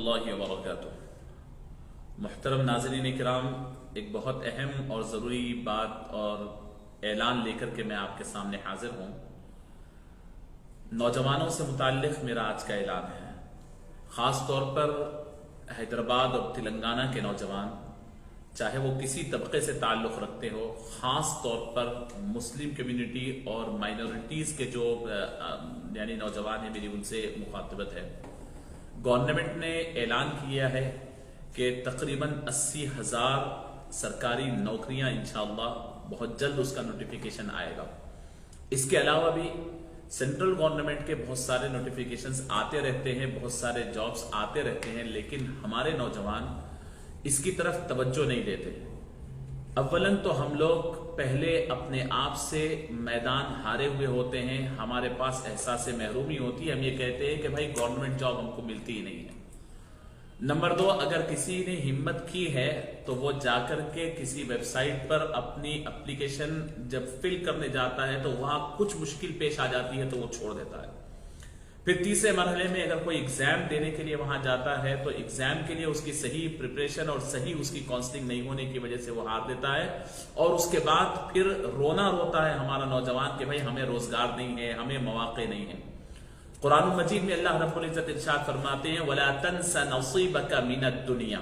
वरहमतुल्लाहि वबरकातुहू। मुहतरम नाज़रीन इकराम, एक बहुत अहम और ज़रूरी बात और ऐलान लेकर के मैं आपके सामने हाजिर हूँ। नौजवानों से मुताल्लिक़ मेरा आज का ऐलान है। ख़ास तौर पर हैदराबाद और तेलंगाना के नौजवान, चाहे वो किसी तबके से ताल्लुक़ रखते हो, ख़ास तौर पर मुस्लिम कम्युनिटी और माइनॉरिटीज़ के जो यानी नौजवान हैं, मेरी उनसे मुखातबत है। गवर्नमेंट ने ऐलान किया है कि तकरीबन 80,000 सरकारी नौकरियां इंशाअल्लाह बहुत जल्द उसका नोटिफिकेशन आएगा। इसके अलावा भी सेंट्रल गवर्नमेंट के बहुत सारे नोटिफिकेशंस आते रहते हैं, बहुत सारे जॉब्स आते रहते हैं, लेकिन हमारे नौजवान इसकी तरफ तवज्जो नहीं देते। अव्वलन तो हम लोग पहले अपने आप से मैदान हारे हुए होते हैं, हमारे पास एहसास महरूमी होती है। हम ये कहते हैं कि भाई गवर्नमेंट जॉब हमको मिलती ही नहीं है। नंबर 2, अगर किसी ने हिम्मत की है तो वो जाकर के किसी वेबसाइट पर अपनी एप्लीकेशन जब फिल करने जाता है तो वहां कुछ मुश्किल पेश आ जाती है तो वो छोड़ देता है। फिर तीसरे मरहले में अगर कोई एग्जाम देने के लिए वहां जाता है तो एग्जाम के लिए उसकी सही प्रिपरेशन और सही उसकी काउंसलिंग नहीं होने की वजह से वो हार देता है, और उसके बाद फिर रोना रोता है हमारा नौजवान कि भाई हमें रोजगार नहीं है, हमें मौके नहीं है। कुरान मजीद में अल्लाह रब्बुल इज्जत इरशाद फरमाते हैं, वला तंसा नसीबका मिनद दुनिया।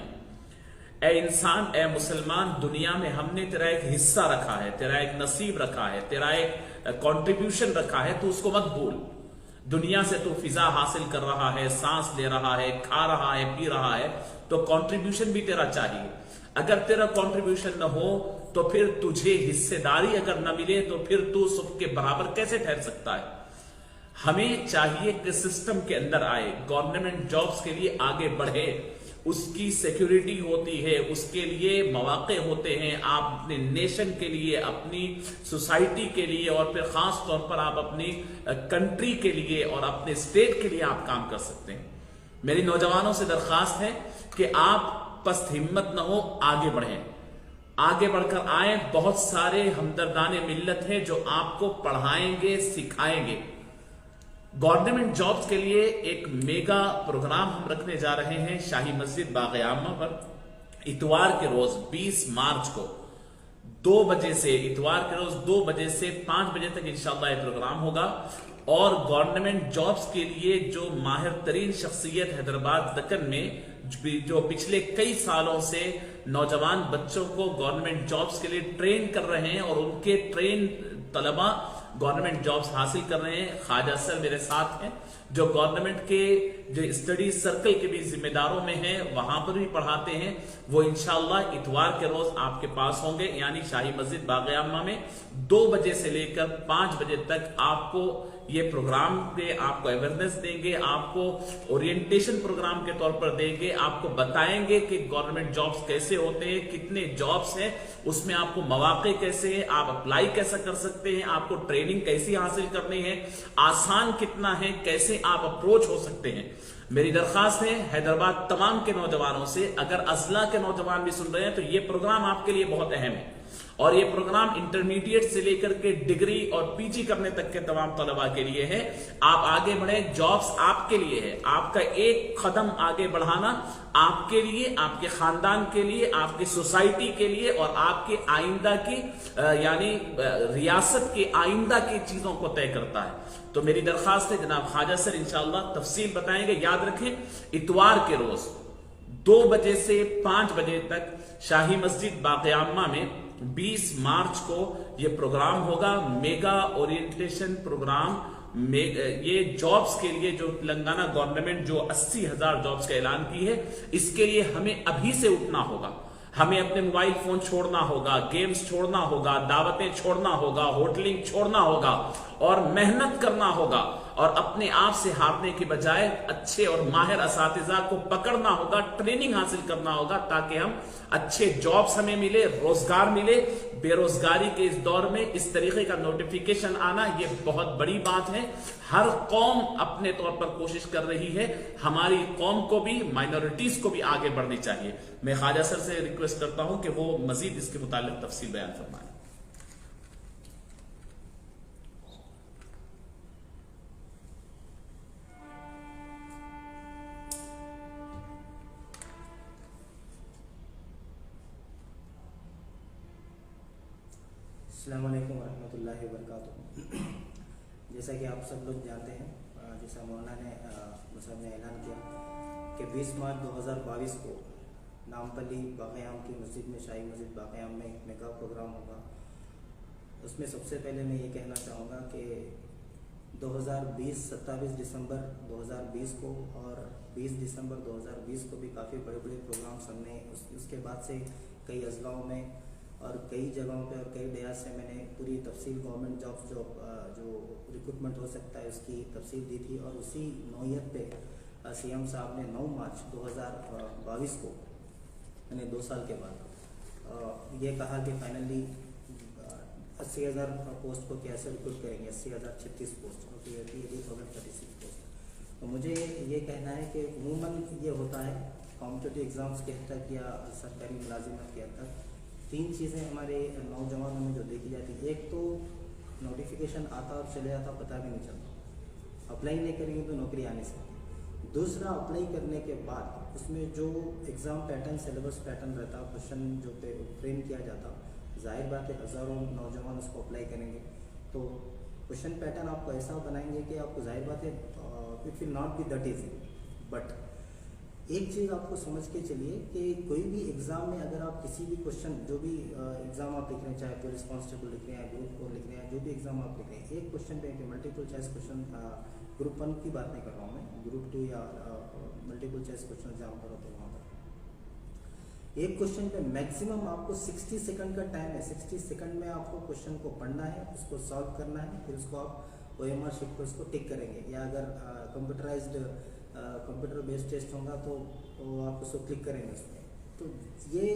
ए इंसान, ए मुसलमान, दुनिया में हमने तेरा एक हिस्सा रखा है, तेरा एक नसीब रखा है, तेरा एक कंट्रीब्यूशन रखा है, तो उसको मत भूल। दुनिया से तू फिजा हासिल कर रहा है, सांस ले रहा है, खा रहा है, पी रहा है, तो कंट्रीब्यूशन भी तेरा चाहिए। अगर तेरा कंट्रीब्यूशन न हो तो फिर तुझे हिस्सेदारी अगर न मिले तो फिर तू सबके बराबर कैसे ठहर सकता है। हमें चाहिए कि सिस्टम के अंदर आए, गवर्नमेंट जॉब्स के लिए आगे बढ़े, उसकी सिक्योरिटी होती है, उसके लिए मौके होते हैं। आप अपने नेशन के लिए, अपनी सोसाइटी के लिए, और फिर खास तौर पर आप अपनी कंट्री के लिए और अपने स्टेट के लिए आप काम कर सकते हैं। मेरी नौजवानों से दरखास्त है कि आप पस्त हिम्मत न हो, आगे बढ़ें, आगे बढ़कर आए। बहुत सारे हमदर्दाने मिल्लत हैं जो आपको पढ़ाएंगे, सिखाएंगे। गवर्नमेंट जॉब्स के लिए एक मेगा प्रोग्राम हम रखने जा रहे हैं शाही मस्जिद बाग़ आमा पर। इतवार के रोज 20 मार्च को 2 बजे से, इतवार के रोज 2 बजे से 5 बजे तक इंशाअल्लाह ये प्रोग्राम होगा। और गवर्नमेंट जॉब्स के लिए जो माहिर तरीन शख्सियत हैदराबाद दक्कन में जो पिछले कई सालों से नौजवान बच्चों को गवर्नमेंट जॉब्स के लिए ट्रेन कर रहे हैं और उनके ट्रेन तलबा गवर्नमेंट जॉब्स हासिल कर रहे हैं। ख्वाजा सर मेरे साथ हैं जो गवर्नमेंट के जो स्टडी सर्कल के भी जिम्मेदारों में हैं, वहां पर भी पढ़ाते हैं। वो इंशाअल्लाह इतवार के रोज आपके पास होंगे, यानी शाही मस्जिद बाग़ आमा में 2 बजे से लेकर 5 बजे तक आपको ये प्रोग्राम पे आपको अवेयरनेस देंगे, आपको ओरिएंटेशन प्रोग्राम के तौर पर देंगे, आपको बताएंगे कि गवर्नमेंट जॉब्स कैसे होते हैं, कितने जॉब्स हैं, उसमें आपको मौके कैसे हैं, आप अप्लाई कैसे कर सकते हैं, आपको ट्रेनिंग कैसी हासिल करनी है, आसान कितना है, कैसे आप अप्रोच हो सकते हैं। मेरी दरखास्त है हैदराबाद तमाम के नौजवानों से, अगर अजला के नौजवान भी सुन रहे हैं तो ये प्रोग्राम आपके लिए बहुत अहम है। और ये प्रोग्राम इंटरमीडिएट से लेकर के डिग्री और पीजी करने तक के तमाम तलबा के लिए है। आप आगे बढ़े, जॉब्स आपके लिए है। आपका एक कदम आगे बढ़ाना आपके लिए, आपके खानदान के लिए, आपकी सोसाइटी के लिए और आपके आइंदा की यानी रियासत के आइंदा की चीजों को तय करता है। तो मेरी दरखास्त है जनाब ख्वाजा सर इंशाअल्लाह तफसील बताएंगे। याद रखें, इतवार के रोज 2 बजे से 5 बजे तक शाही मस्जिद बाग़ आमा में 20 मार्च को यह प्रोग्राम होगा, मेगा ओरिएंटेशन प्रोग्राम। ये जॉब्स के लिए जो तेलंगाना गवर्नमेंट जो 80,000 जॉब्स का ऐलान की है, इसके लिए हमें अभी से उठना होगा। हमें अपने मोबाइल फोन छोड़ना होगा, गेम्स छोड़ना होगा, दावतें छोड़ना होगा, होटलिंग छोड़ना होगा और मेहनत करना होगा। और अपने आप से हारने की बजाय अच्छे और माहिर असातिज़ा को पकड़ना होगा, ट्रेनिंग हासिल करना होगा, ताकि हम अच्छे जॉब्स हमें मिले, रोजगार मिले। बेरोजगारी के इस दौर में इस तरीके का नोटिफिकेशन आना ये बहुत बड़ी बात है। हर कौम अपने तौर पर कोशिश कर रही है, हमारी कौम को भी, माइनॉरिटीज को भी आगे बढ़नी चाहिए। मैं ख्वाजा सर से रिक्वेस्ट करता हूं कि वो मजीद इसके मुतालिक तफसील बयान फरमाएं। अस्सलाम वालेकुम वरहमतुल्लाहि वबरकातुहू। जैसा कि आप सब लोग जानते हैं, जैसा मौलाना ने मुसब ने ऐलान किया कि 20 मार्च 2022 को नामपल्ली बाक़याम की मस्जिद में, शाही मस्जिद बाक़याम में एक निकाह प्रोग्राम होगा। उसमें सबसे पहले मैं ये कहना चाहूँगा कि 2020 27 दिसंबर 2020 को और 20 दिसंबर 2020 को भी काफ़ी बड़े बड़े प्रोग्राम्स हमने उसके बाद से कई अजलाओं में और कई जगहों पे और कई डियाज से मैंने पूरी तफसील गवर्नमेंट जॉब्स जो रिक्रूटमेंट हो सकता है उसकी तफसील दी थी। और उसी नौयत पे सीएम साहब ने 9 मार्च 2022 को, यानी 2 साल के बाद, ये कहा कि फाइनली 80,000 पोस्ट को कैसे रिक्रूट करेंगे, 80,036 पोस्ट, और 80,036 पोस्ट। तो मुझे ये कहना है कि अमूमन ये होता है कॉम्पिटिटिव एग्ज़ाम्स के हद तक या सरकारी मुलाजिमत के हद तक, 3 चीज़ें हमारे नौजवानों में जो देखी जाती है। एक तो नोटिफिकेशन आता और चले जाता, पता भी नहीं चलता, अप्लाई नहीं करेंगे तो नौकरी आ नहीं सकती। दूसरा, अप्लाई करने के बाद उसमें जो एग्ज़ाम पैटर्न, सिलेबस पैटर्न रहता, क्वेश्चन जो पे फ्रेम किया जाता, जाहिर बात है हज़ारों नौजवान उसको अप्लाई करेंगे तो क्वेश्चन पैटर्न आपको ऐसा बनाएंगे कि आपको जाहिर बात है it will not be that easy. But एक चीज़ आपको समझ के चलिए कि कोई भी एग्ज़ाम में अगर आप किसी भी क्वेश्चन, जो भी एग्ज़ाम आप लिख रहे हैं, चाहे पुलिस कांस्टेबल लिख रहे हैं, ग्रुप 4 लिख रहे हैं, जो भी एग्ज़ाम आप लिख रहे हैं, एक क्वेश्चन पे मल्टीपल चॉइस क्वेश्चन, ग्रुप 1 की बात नहीं कर रहा हूँ मैं, ग्रुप 2 या मल्टीपल चॉइस क्वेश्चन एग्जाम करो तो वहाँ पर एक क्वेश्चन पे मैक्सिमम आपको 60 सेकंड का टाइम है। 60 सेकंड में आपको क्वेश्चन को पढ़ना है, उसको सॉल्व करना है, फिर उसको आप OMR शीट पर उसको टिक करेंगे, या अगर कंप्यूटर बेस्ड टेस्ट होगा तो आप उसको क्लिक करेंगे उसमें। तो ये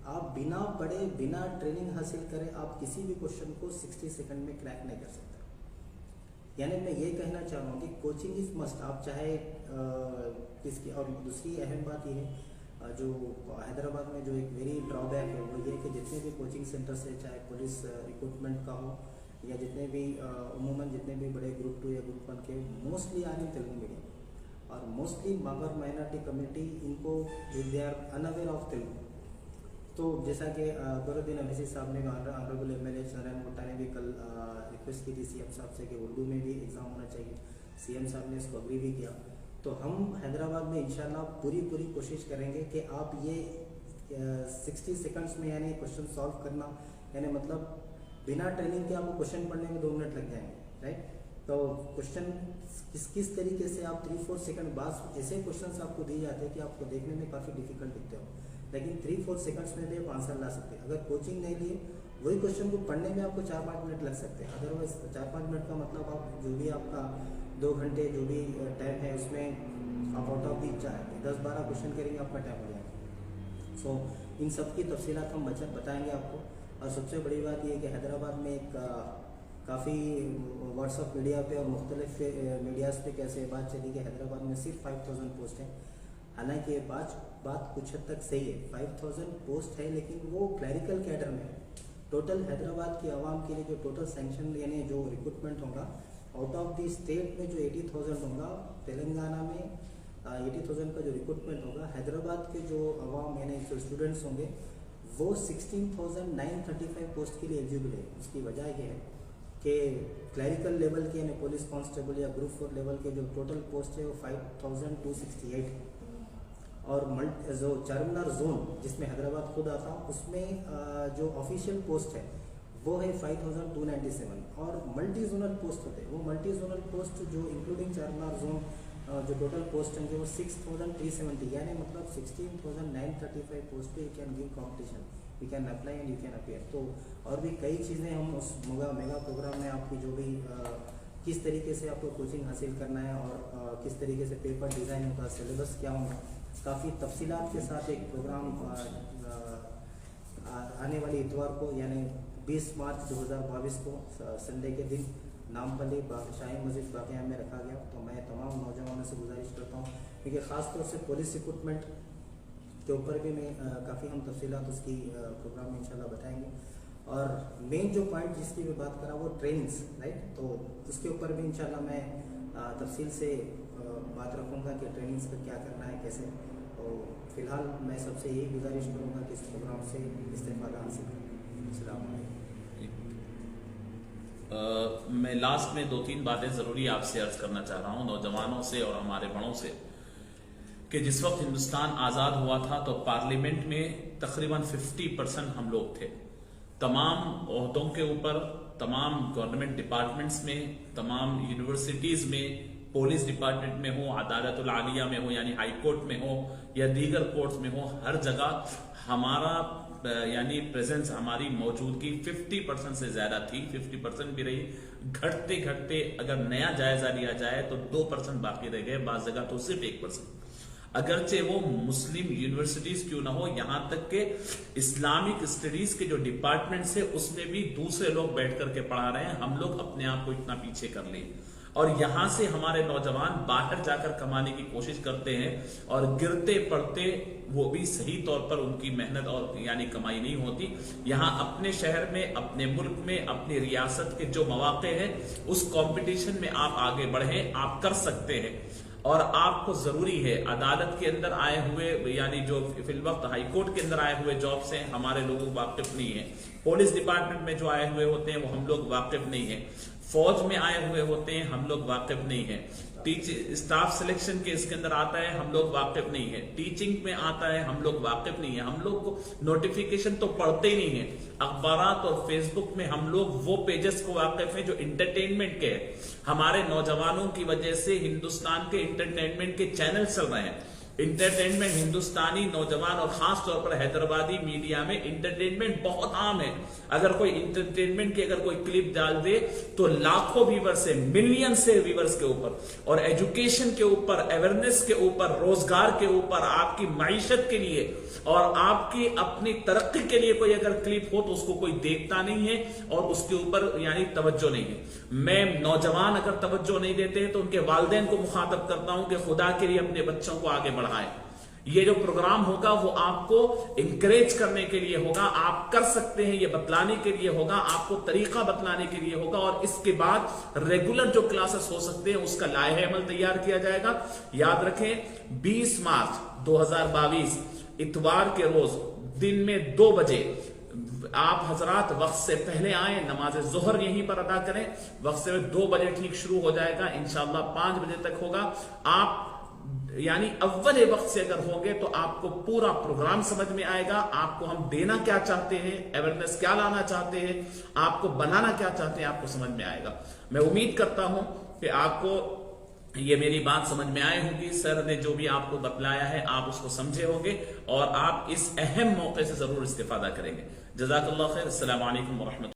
आप बिना पढ़े, बिना ट्रेनिंग हासिल करे, आप किसी भी क्वेश्चन को 60 सेकंड में क्रैक नहीं कर सकते। यानी मैं ये कहना चाह रहा हूँ कि कोचिंग इज़ मस्ट। आप चाहे किसकी, और दूसरी अहम बात ये है, जो हैदराबाद में जो एक वेरी ड्रॉबैक है वो ये कि जितने भी कोचिंग सेंटर से, चाहे पुलिस रिक्रूटमेंट का हो या जितने भी अमूमन जितने भी बड़े ग्रुप 2 या ग्रुप 1 के, mostly are in Telugu medium, और मोस्टली मगर माइनॉरिटी कम्युनिटी, इनको they are unaware of Telugu. तो जैसा कि बरुद्दीन अवैसी साहब ने, ऑनरेबल MLA नारायण भुट्टा ने भी कल रिक्वेस्ट की थी CM साहब से कि उर्दू में भी एग्ज़ाम होना चाहिए, CM साहब ने इसको अग्री भी किया। तो हम हैदराबाद में इंशाल्लाह पूरी कोशिश करेंगे कि आप ये 60 सेकंड्स में, यानी क्वेश्चन सॉल्व करना, यानी मतलब बिना ट्रेनिंग के आपको क्वेश्चन पढ़ने में 2 मिनट लग जाएंगे, राइट। तो क्वेश्चन किस तरीके से आप 3-4 सेकंड बाद, ऐसे क्वेश्चंस आपको दिए जाते हैं कि आपको देखने में काफ़ी डिफिकल्ट दिखते हो, लेकिन 3-4 सेकंड्स में भी आप आंसर ला सकते हैं। अगर कोचिंग नहीं लिए, वही क्वेश्चन को पढ़ने में आपको 4-5 मिनट लग सकते हैं। अदरवाइज 4-5 मिनट का मतलब आप जो भी आपका 2 घंटे जो भी टाइम है, उसमें आप आउट ऑफ दी 10-12 क्वेश्चन करेंगे, आपका टाइम हो जाएगा। सो इन सब की तफसीलात हम बताएंगे आपको। और सबसे बड़ी बात यह है कि हैदराबाद में एक काफ़ी व्हाट्सअप मीडिया पे और मुख्तलिफ मीडियाज़ पे कैसे बात चली कि हैदराबाद में सिर्फ 5,000 पोस्ट हैं। हालांकि ये बात कुछ हद तक सही है, 5,000 पोस्ट है, लेकिन वो क्लैरिकल कैडर में है। टोटल हैदराबाद की आवाम के लिए जो टोटल सैंक्शन, यानी जो रिक्रूटमेंट होगा आउट ऑफ दी स्टेट में, जो 80,000 होगा, तेलंगाना में 80,000 का जो रिक्रूटमेंट होगा, हैदराबाद के जो आवाम, यानी जो स्टूडेंट्स होंगे, वो 16,935 पोस्ट के लिए एलिजिबल है। उसकी वजह यह है कि क्लैरिकल लेवल के, यानी पुलिस कांस्टेबल या ग्रुप 4 लेवल के जो टोटल पोस्ट है वो 5,268 है। और जो चारमीनार जोन जिसमें हैदराबाद खुद आता, उसमें जो ऑफिशियल पोस्ट है वो है 5,297। और मल्टी जोनल पोस्ट होते हैं, वो मल्टी जोनल पोस्ट जो इंक्लूडिंग चारमीनार जोन जो टोटल पोस्ट होंगे वो 6,370, यानी मतलब 16,935 पोस्ट पे you can give competition, you can apply and you can appear. तो और भी कई चीज़ें हम उस मेगा प्रोग्राम में आपकी जो भी किस तरीके से आपको कोचिंग हासिल करना है और किस तरीके से पेपर डिज़ाइन होगा, सिलेबस क्या होगा, काफ़ी तफसीलात के साथ एक प्रोग्राम आने वाली इतवार को, यानी 20 मार्च 2022 को संडे के दिन नामपल्ली शाही मस्जिद बाक़याम में रखा गया। तो मैं तमाम नौजवानों से गुजारिश करता हूँ, क्योंकि ख़ास तौर से पुलिस रिक्रूटमेंट के ऊपर भी मैं काफ़ी हम तफसीलात उसकी प्रोग्राम में इंशाल्लाह बताएंगे। और मेन जो पॉइंट जिसकी मैं बात करा वो ट्रेनिंग्स, राइट। तो उसके ऊपर भी इंशाल्लाह मैं तफसील से बात रखूँगा कि ट्रेनिंग्स का क्या करना है, कैसे। तो फ़िलहाल मैं सबसे यही गुजारिश करूँगा कि इस प्रोग्राम से इस्तेफ़ादा हासिल करें। अस्सलाम वालेकुम। میں لاسٹ میں 2-3 باتیں ضروری آپ سے عرض کرنا چاہ رہا ہوں، نوجوانوں سے اور ہمارے بڑوں سے، کہ جس وقت ہندوستان آزاد ہوا تھا تو پارلیمنٹ میں تقریباً 50% ہم لوگ تھے. تمام عہدوں کے اوپر، تمام گورنمنٹ ڈپارٹمنٹس میں، تمام یونیورسٹیز میں، پولیس ڈپارٹمنٹ میں ہو، عدالت العالیہ میں ہو یعنی ہائی کورٹ میں ہو یا دیگر کورٹس میں ہو، ہر جگہ ہمارا یعنی پریزنس، ہماری موجودگی 50% سے زیادہ تھی. 50% بھی رہی، گھٹتے گھٹتے اگر نیا جائزہ لیا جائے تو 2% باقی رہ گئے، بعض جگہ تو صرف 1%. اگرچہ وہ مسلم یونیورسٹیز کیوں نہ ہو، یہاں تک کہ اسلامک اسٹڈیز کے جو ڈپارٹمنٹس ہیں اس میں بھی دوسرے لوگ بیٹھ کر کے پڑھا رہے ہیں. ہم لوگ اپنے آپ کو اتنا پیچھے کر لیں، اور یہاں سے ہمارے نوجوان باہر جا کر کمانے کی کوشش کرتے ہیں، اور گرتے پڑتے وہ بھی صحیح طور پر ان کی محنت اور یعنی کمائی نہیں ہوتی. یہاں اپنے شہر میں، اپنے ملک میں، اپنی ریاست کے جو مواقع ہیں اس کمپٹیشن میں آپ آگے بڑھیں، آپ کر سکتے ہیں. اور آپ کو ضروری ہے، عدالت کے اندر آئے ہوئے یعنی جو فی الوقت ہائی کورٹ کے اندر آئے ہوئے جابس ہیں ہمارے لوگوں واقف نہیں ہیں، پولیس ڈپارٹمنٹ میں جو آئے ہوئے ہوتے ہیں وہ ہم لوگ واقف نہیں ہیں، فوج میں آئے ہوئے ہوتے ہیں ہم لوگ واقف نہیں ہیں، اسٹاف سلیکشن کے اس کے اندر آتا ہے ہم لوگ واقف نہیں ہیں، ٹیچنگ میں آتا ہے ہم لوگ واقف نہیں ہیں. ہم لوگ کو نوٹیفیکیشن تو پڑھتے ہی نہیں ہیں. اخبارات اور فیس بک میں ہم لوگ وہ پیجز کو واقف ہیں جو انٹرٹینمنٹ کے ہیں. ہمارے نوجوانوں کی وجہ سے ہندوستان کے انٹرٹینمنٹ کے چینل چل رہے ہیں. انٹرٹینمنٹ ہندوستانی نوجوان اور خاص طور پر حیدرآبادی میڈیا میں انٹرٹینمنٹ بہت عام ہے. اگر کوئی انٹرٹینمنٹ کی اگر کوئی کلپ ڈال دے تو لاکھوں ویورز سے، ملین سے ویورز کے اوپر، اور ایجوکیشن کے اوپر، اویئرنیس کے اوپر، روزگار کے اوپر، آپ کی معیشت کے لیے اور آپ کی اپنی ترقی کے لیے کوئی اگر کلپ ہو تو اس کو کوئی دیکھتا نہیں ہے اور اس کے اوپر یعنی توجہ نہیں ہے. میں نوجوان اگر توجہ نہیں دیتے ہیں تو ان کے والدین کو مخاطب کرتا ہوں کہ خدا کے لیے اپنے بچوں کو آگے بڑھائیں. یہ جو پروگرام ہوگا وہ آپ کو انکریج کرنے کے لیے ہوگا، آپ کر سکتے ہیں یہ بتلانے کے لیے ہوگا، آپ کو طریقہ بتلانے کے لیے ہوگا، اور اس کے بعد ریگولر جو کلاسز ہو سکتے ہیں اس کا لائحہ عمل تیار کیا جائے گا. یاد رکھیں 20 مارچ 2022 اتوار کے روز دن میں 2 بجے آپ حضرات وقت سے پہلے آئیں، نماز ظہر یہیں پر ادا کریں. وقت سے 2 بجے ٹھیک شروع ہو جائے گا، انشاءاللہ 5 بجے تک ہوگا. آپ یعنی اول وقت سے اگر ہوگے تو آپ کو پورا پروگرام سمجھ میں آئے گا، آپ کو ہم دینا کیا چاہتے ہیں، اویئرنیس کیا لانا چاہتے ہیں، آپ کو بنانا کیا چاہتے ہیں، آپ کو سمجھ میں آئے گا. میں امید کرتا ہوں کہ آپ کو یہ میری بات سمجھ میں آئے ہوگی. سر نے جو بھی آپ کو بتلایا ہے آپ اس کو سمجھے ہوگے اور آپ اس اہم موقع سے ضرور استفادہ کریں گے. جزاک اللہ خیر. السلام علیکم ورحمۃ اللہ.